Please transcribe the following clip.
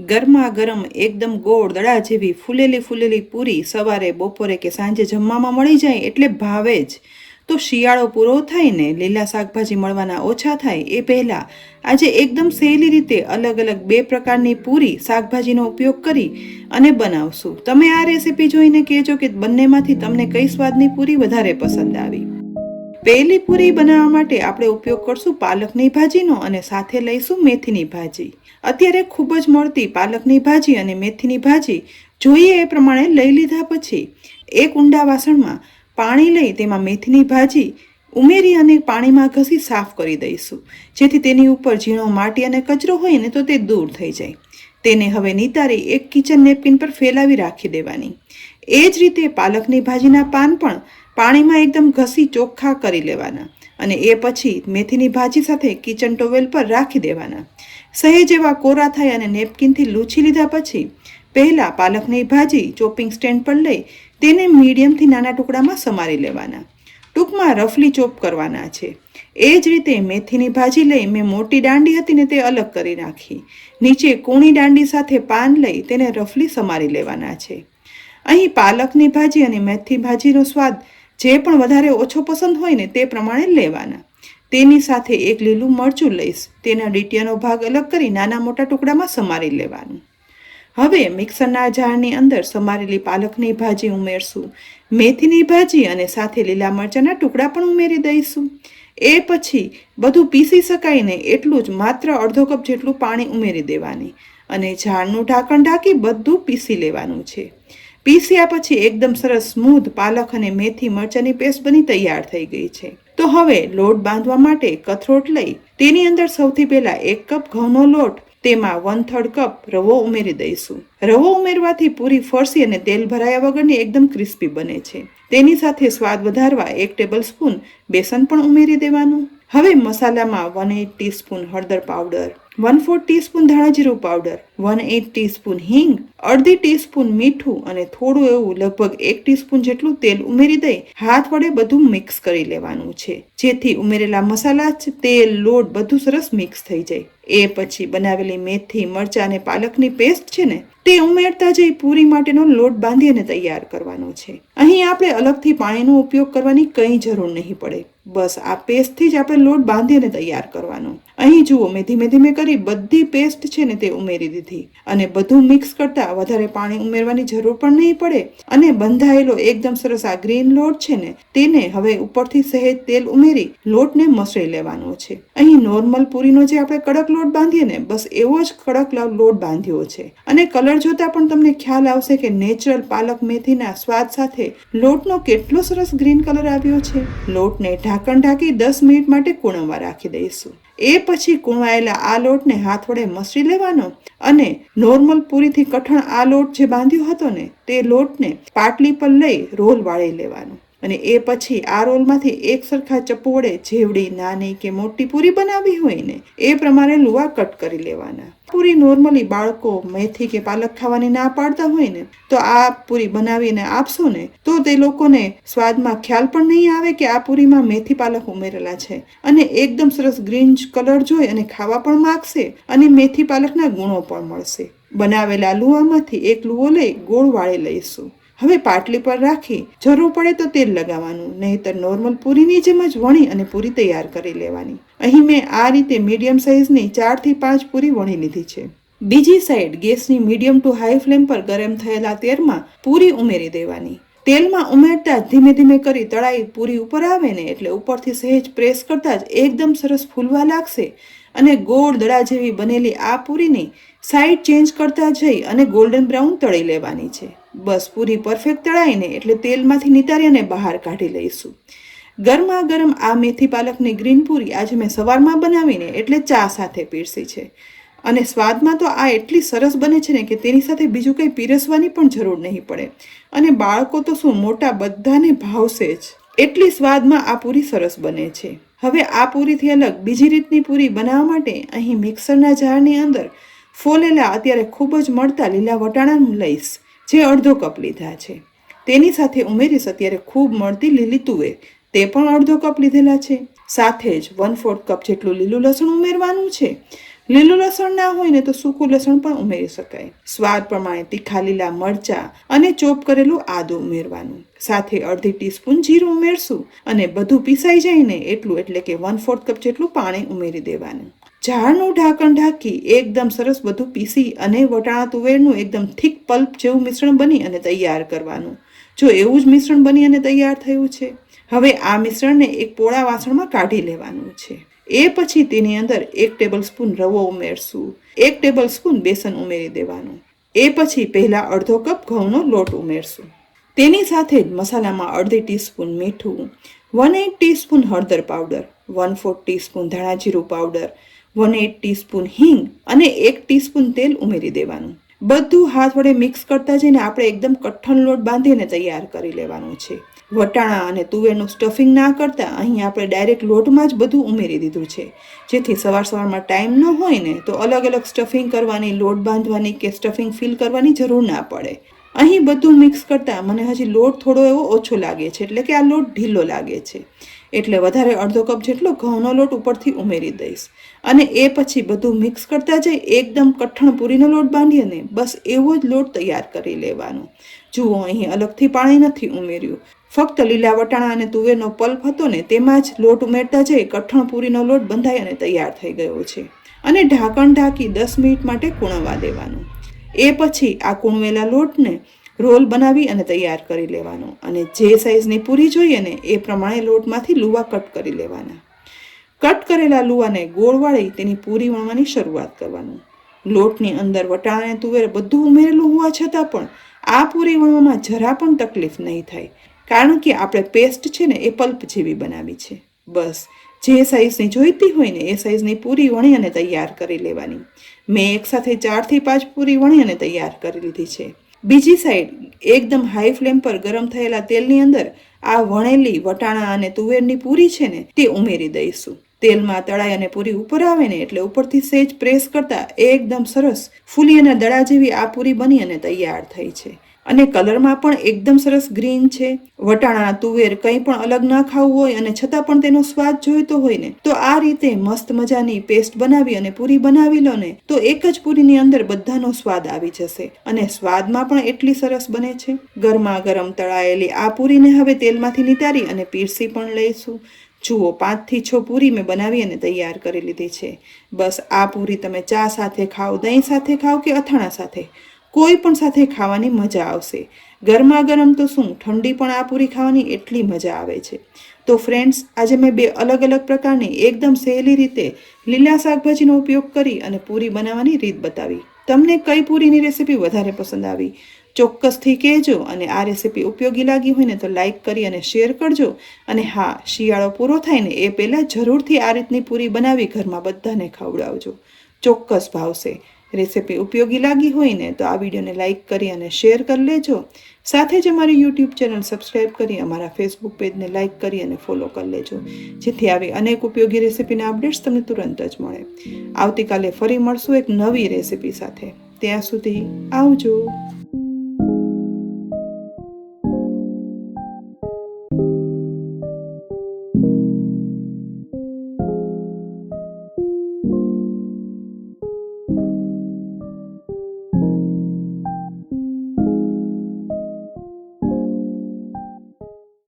ગરમા ગરમ એકદમ ગોળ દડા જેવી ફૂલેલી પૂરી સવારે બપોરે કે સાંજે જમવામાં મળી જાય એટલે ભાવે જ. તો શિયાળો પૂરો થાય ને લીલા શાકભાજી મળવાના ઓછા થાય એ પહેલાં આજે એકદમ સહેલી રીતે અલગ અલગ 2 પ્રકારની પૂરી શાકભાજીનો ઉપયોગ કરી અને બનાવશું. તમે આ રેસીપી જોઈને કહેજો કે બંનેમાંથી તમને કઈ સ્વાદની પૂરી વધારે પસંદ આવી. પહેલી પૂરી બનાવવા માટે આપણે ઉપયોગ કરશું પાલકની ભાજીનો અને સાથે લઈશું મેથીની ભાજી. અત્યારે ખૂબ જ મળતી પાલકની ભાજી અને મેથીની ભાજી જોઈએ એ પ્રમાણે લઈ લીધા પછી એક ઊંડા વાસણમાં પાણી લઈ તેમાં મેથીની ભાજી ઉમેરી અને પાણીમાં ઘસી સાફ કરી દઈશું, જેથી તેની ઉપર ઝીણો માટી અને કચરો હોય ને તો તે દૂર થઈ જાય. તેને હવે નિતારી એક કિચન નેપકિન પર ફેલાવી રાખી દેવાની. એ જ રીતે પાલકની ભાજીના પાન પણ પાણીમાં એકદમ ઘસી ચોખ્ખા કરી લેવાના અને એ પછી મેથીની ભાજી સાથે કિચન ટોવેલ પર રાખી દેવાના. સહેજ એવા કોરા થાય અને નેપકિનથી લૂછી લીધા પછી પહેલાં પાલકની ભાજી ચોપિંગ સ્ટેન્ડ પર લઈ તેને મીડિયમથી નાના ટુકડામાં સમારી લેવાના. ટૂંકમાં રફલી ચોપ કરવાના છે. એ જ રીતે મેથીની ભાજી લઈ મેં મોટી દાંડી હતી ને તે અલગ કરી નાખી. નીચે કૂણી દાંડી સાથે પાન લઈ તેને રફલી સમારી લેવાના છે. અહીં પાલકની ભાજી અને મેથી ભાજીનો સ્વાદ જે પણ વધારે ઓછો પસંદ હોય ને તે પ્રમાણે લેવાના. તેની સાથે એક લીલું મરચું લઈશ, તેના ડીટીયાનો ભાગ અલગ કરી નાના મોટા ટુકડામાં સમારી લેવાનું. હવે મિક્સરના જારની અંદર સમારેલી પાલકની ભાજી ઉમેરશું, મેથીની ભાજી અને સાથે લીલા મરચાંના ટુકડા પણ ઉમેરી દઈશું. એ પછી બધું પીસી શકાય ને એટલું જ માત્ર અડધો કપ જેટલું પાણી ઉમેરી દેવાની અને જારનું ઢાંકણ ઢાંકી બધું પીસી લેવાનું છે. પીસ્યા પછી એકદમ સરસ સ્મૂધ પાલક અને મેથી મરચાંની પેસ્ટ બની તૈયાર થઈ ગઈ છે. તો હવે લોટ બાંધવા માટે કથરોટ લઈ તેની અંદર સૌથી પહેલા 1 કપ ઘઉંનો લોટ, તેમાં 1/3 કપ રવો ઉમેરી દઈશું. રવો ઉમેરવાથી પૂરી ફરસી અને તેલ ભરાયા વગરની એકદમ ક્રિસ્પી બને છે. તેની સાથે સ્વાદ વધારવા 1 ટેબલ સ્પૂન બેસન પણ ઉમેરી દેવાનું. હવે મસાલામાં 1/8 ટીસ્પૂન હળદર પાવડર, 1/4 ટીસ્પૂન ધાણા જીરું પાવડર, 1/8 ટીસ્પૂન હિંગ, અડધી ટીસ્પૂન મીઠું અને થોડું એવું લગભગ 1 ટીસ્પૂન જેટલું તેલ ઉમેરી દઈ હાથ વડે બધું મિક્સ કરી લેવાનું છે, જેથી ઉમેરેલા મસાલા, તેલ, લોટ બધું સરસ મિક્સ થઈ જાય. એ પછી બનાવેલી મેથી મરચાં અને પાલકની પેસ્ટ છે ને તે ઉમેરતા જઈ પૂરી માટેનો લોટ બાંધી અને તૈયાર કરવાનો છે. અહીં આપણે અલગથી પાણીનો ઉપયોગ કરવાની કંઈ જરૂર નહીં પડે. બસ આ પેસ્ટથી જ આપણે લોટ બાંધી અને તૈયાર કરવાનો. અહીં જુઓ, મેં ધીમે ધીમે કરી બધી પેસ્ટ છે ને તે ઉમેરી દીધી અને બધું મિક્સ કરતા વધારે પાણી ઉમેરવાની જરૂર પણ નહીં પડે અને બંધાયેલો એકદમ સરસ આ ગ્રીન લોટ છે ને તેને હવે ઉપરથી સહેજ તેલ ઉમેરી લોટને મસળી લેવાનો છે. અહીં નોર્મલ પૂરીનો જે આપણે કડક લોટ બાંધીએ ને બસ એવો જ કડક લોટ બાંધ્યો છે અને કલર જોતા પણ તમને ખ્યાલ આવશે કે નેચરલ પાલક મેથીના સ્વાદ સાથે લોટનો કેટલો સરસ ગ્રીન કલર આવ્યો છે. લોટને ઢાંકણ ઢાંકી 10 મિનિટ માટે કૂણવવા રાખી દઈશું. એ પછી કૂણવાયેલા આ લોટને હાથ વડે મસળી લેવાનો અને નોર્મલ પૂરીથી કઠણ આ લોટ જે બાંધ્યો હતો ને તે લોટને પાટલી પર લઈ રોલ વાળી લેવાનો અને એ પછી આ રોલમાંથી એક સરખા ચપ્પુ વડે જેવડી નાની કે મોટી પૂરી બનાવી હોય ને એ પ્રમાણે લુવા કટ કરી લેવાના. પૂરી નોર્મલી બાળકો મેથી કે પાલક ખાવાની ના પાડતા હોય ને તો આ પૂરી બનાવીને આપશો ને તો તે લોકોને સ્વાદમાં ખ્યાલ પણ નહીં આવે કે આ પૂરીમાં મેથી પાલક ઉમેરેલા છે અને એકદમ સરસ ગ્રીન કલર જોઈ અને ખાવા પણ માગશે અને મેથી પાલકના ગુણો પણ મળશે. બનાવેલા લુવામાંથી એક લુવો લઈ ગોળ વાળી લઈશું. હવે પાટલી પર રાખી જરૂર પડે તો તેલ લગાવવાનું, નહીંતર નોર્મલ પૂરીની જેમ જ વણી અને પૂરી તૈયાર કરી લેવાની. અહીં મેં આ રીતે મીડિયમ સાઇઝની 4 થી 5 પૂરી વણી લીધી છે. બીજી સાઈડ ગેસની મીડિયમ ટુ હાઈ ફ્લેમ પર ગરમ થયેલા તેલમાં પૂરી ઉમેરી દેવાની. તેલમાં ઉમેરતા ધીમે ધીમે કરી તળાઈ પૂરી ઉપર આવે ને એટલે ઉપરથી સહેજ પ્રેસ કરતા જ એકદમ સરસ ફૂલવા લાગશે અને ગોળ દડા જેવી બનેલી આ પૂરીની સાઈડ ચેન્જ કરતા જઈ અને ગોલ્ડન બ્રાઉન તળી લેવાની છે. બસ પૂરી પરફેક્ટ તળાઈને એટલે તેલમાંથી નિતારી અને બહાર કાઢી લઈશું. ગરમા ગરમ આ મેથી પાલકની ગ્રીન પૂરી આજે મેં સવારમાં બનાવીને એટલે ચા સાથે પીરસી છે અને સ્વાદમાં તો આ એટલી સરસ બને છે ને કે તેની સાથે બીજું કંઈ પીરસવાની પણ જરૂર નહીં પડે અને બાળકો તો શું મોટા બધાને ભાવશે જ. એટલી સ્વાદમાં આ પૂરી સરસ બને છે. હવે આ પૂરીથી અલગ બીજી રીતની પૂરી બનાવવા માટે અહીં મિક્સરના જારની અંદર ફોલેલા અત્યારે ખૂબ જ મળતા લીલા વટાણા લઈશ, જે અડધો કપ લીધા છે. તેની સાથે ઉમેરીશ અત્યારે ખૂબ મળતી લીલી તુવેર, તે પણ અડધો કપ લીધેલા છે. સાથે જ 1/4 કપ જેટલું લીલું લસણ ઉમેરવાનું છે. લીલું લસણ ના હોય ને તો સૂકું લસણ પણ ઉમેરી શકાય. સ્વાદ પ્રમાણે તીખા લીલા મરચાં અને ચોપ કરેલું આદું ઉમેરવાનું. સાથે અડધી ટીસ્પૂન જીરું ઉમેરશું અને બધું પીસાઈ જાય ને એટલું એટલે કે 1/4 કપ જેટલું પાણી ઉમેરી દેવાનું. ઝાડનું ઢાંકણ ઢાંકી એકદમ સરસ બધું પીસી અને વટાણા તુવેરનું એકદમ થીક પલ્પ જેવું મિશ્રણ બની અને તૈયાર કરવાનું. જો એવું જ મિશ્રણ બની અને તૈયાર થયું છે, હવે આ મિશ્રણને એક પોળા વાસણમાં કાઢી લેવાનું છે. એ પછી તેની અંદર 1 ટેબલસ્પૂન રવો ઉમેરશું, 1 ટેબલસ્પૂન બેસન ઉમેરી દેવાનું. એ પછી પહેલા અડધો કપ ઘઉંનો લોટ ઉમેરશું. તેની સાથે જ મસાલામાં અડધી ટીસ્પૂન મીઠું, 1/8 ટીસ્પૂન હળદર પાવડર, 1/4 ટીસ્પૂન ધાણા જીરું પાવડર, 1/8 ટીસ્પૂન હિંગ અને 1 ટીસ્પૂન તેલ ઉમેરી દેવાનું. બધું હાથ વડે મિક્સ કરતા જઈને આપણે એકદમ કઠણ લોટ બાંધીને તૈયાર કરી લેવાનું છે. વટાણા અને તુવેરનું સ્ટફિંગ ના કરતા અહીં આપણે ડાયરેક્ટ લોટમાં જ બધું ઉમેરી દીધું છે, જેથી સવારમાં ટાઈમ ન હોય ને તો અલગ અલગ સ્ટફિંગ કરવાની, લોટ બાંધવાની કે સ્ટફિંગ ફિલ કરવાની જરૂર ના પડે. અહીં બધું મિક્સ કરતા મને હજી લોટ થોડો એવો ઓછો લાગે છે, એટલે કે આ લોટ ઢીલો લાગે છે, એટલે વધારે અડધો કપ જેટલો ઘઉંનો લોટ ઉપરથી ઉમેરી દઈશ. અને એ પછી બધું મિક્સ કરતા જઈ એકદમ કઠણ પૂરીનો લોટ બાંધીએ ને બસ એવો જ લોટ તૈયાર કરી લેવાનો. જુઓ, અહીં અલગથી પાણી નથી ઉમેર્યું, ફક્ત લીલા વટાણા અને તુવેરનો પલ્પ હતો ને તેમાં જ લોટ ઉમેરતા જઈ કઠણ પૂરીનો લોટ બંધાઈ અને તૈયાર થઈ ગયો છે. અને ઢાંકણ ઢાંકી 10 મિનિટ માટે કૂણવા દેવાનું. એ પછી આ કૂણવેલા લોટને રોલ બનાવી અને તૈયાર કરી લેવાનો અને જે સાઈઝની પૂરી જોઈએ ને એ પ્રમાણે લોટમાંથી લુવા કટ કરી લેવાના. કટ કરેલા લુવાને ગોળ વાળી તેની પૂરી વણવાની શરૂઆત કરવાનું. લોટની અંદર વટાણા અને તુવેર બધું ઉમેરેલું હોવા છતાં પણ આ પૂરી વણવામાં જરા પણ તકલીફ નહીં થાય, કારણ કે આપણે પેસ્ટ છે ને એ પલ્પ જેવી બનાવી છે. બસ જે સાઈઝની જોઈતી હોય ને એ સાઈઝની પૂરી વણી અને તૈયાર કરી લેવાની. મેં એકસાથે 4 થી 5 પૂરી વણી અને તૈયાર કરી લીધી છે. બીજી સાઈડ એકદમ હાઈ ફ્લેમ પર ગરમ થયેલા તેલની અંદર આ વણેલી વટાણા અને તુવેરની પૂરી છે ને તે ઉમેરી દઈશું. તેલમાં તળાઈ અને પૂરી ઉપર આવે ને એટલે ઉપરથી સહેજ પ્રેસ કરતા એકદમ સરસ ફૂલી અને દડા જેવી આ પૂરી બની અને તૈયાર થઈ છે. અને કલરમાં પણ એકદમ સરસ ગ્રીન છે. વટાણા તુવેર કંઈ પણ અલગ ના ખાવું હોય અને છતાં પણ તેનો સ્વાદ જોઈતો હોય ને તો આ રીતે મસ્ત મજાની પેસ્ટ બનાવી અને પૂરી બનાવી લો ને તો એક જ પૂરીની અંદર બધાનો સ્વાદ આવી જશે અને સ્વાદમાં પણ એટલી સરસ બને છે. ગરમા ગરમ તળાયેલી આ પૂરીને હવે તેલમાંથી નિતારી અને પીરસી પણ લઈશું. જુઓ, 5 થી 6 પૂરી મેં બનાવી અને તૈયાર કરી લીધી છે. બસ આ પૂરી તમે ચા સાથે ખાઓ, દહીં સાથે ખાઓ કે અથાણા સાથે, કોઈ પણ સાથે ખાવાની મજા આવશે. ગરમા ગરમ તો શું, ઠંડી પણ આ પૂરી ખાવાની એટલી મજા આવે છે. તો ફ્રેન્ડ્સ, આજે મેં 2 અલગ અલગ પ્રકારની એકદમ સહેલી રીતે લીલા શાકભાજીનો ઉપયોગ કરી અને પૂરી બનાવવાની રીત બતાવી. તમને કઈ પૂરીની રેસીપી વધારે પસંદ આવી ચોક્કસથી કહેજો. અને આ રેસીપી ઉપયોગી લાગી હોય ને તો લાઈક કરી અને શેર કરજો. અને હા, શિયાળો પૂરો થાય ને એ પહેલાં જરૂરથી આ રીતની પૂરી બનાવી ઘરમાં બધાને ખવડાવજો, ચોક્કસ ભાવશે. રેસીપી ઉપયોગી લાગી હોય ને તો આ વિડીયોને લાઈક કરી અને શેર કરી લેજો. સાથે જ અમારી યુટ્યુબ ચેનલ સબસ્ક્રાઈબ કરી અમારા ફેસબુક પેજને લાઈક કરી અને ફોલો કરી લેજો, જેથી આવી અનેક ઉપયોગી રેસીપીના અપડેટ્સ તમને તુરંત જ મળે. આવતીકાલે ફરી મળશું એક નવી રેસીપી સાથે. ત્યાં સુધી આવજો.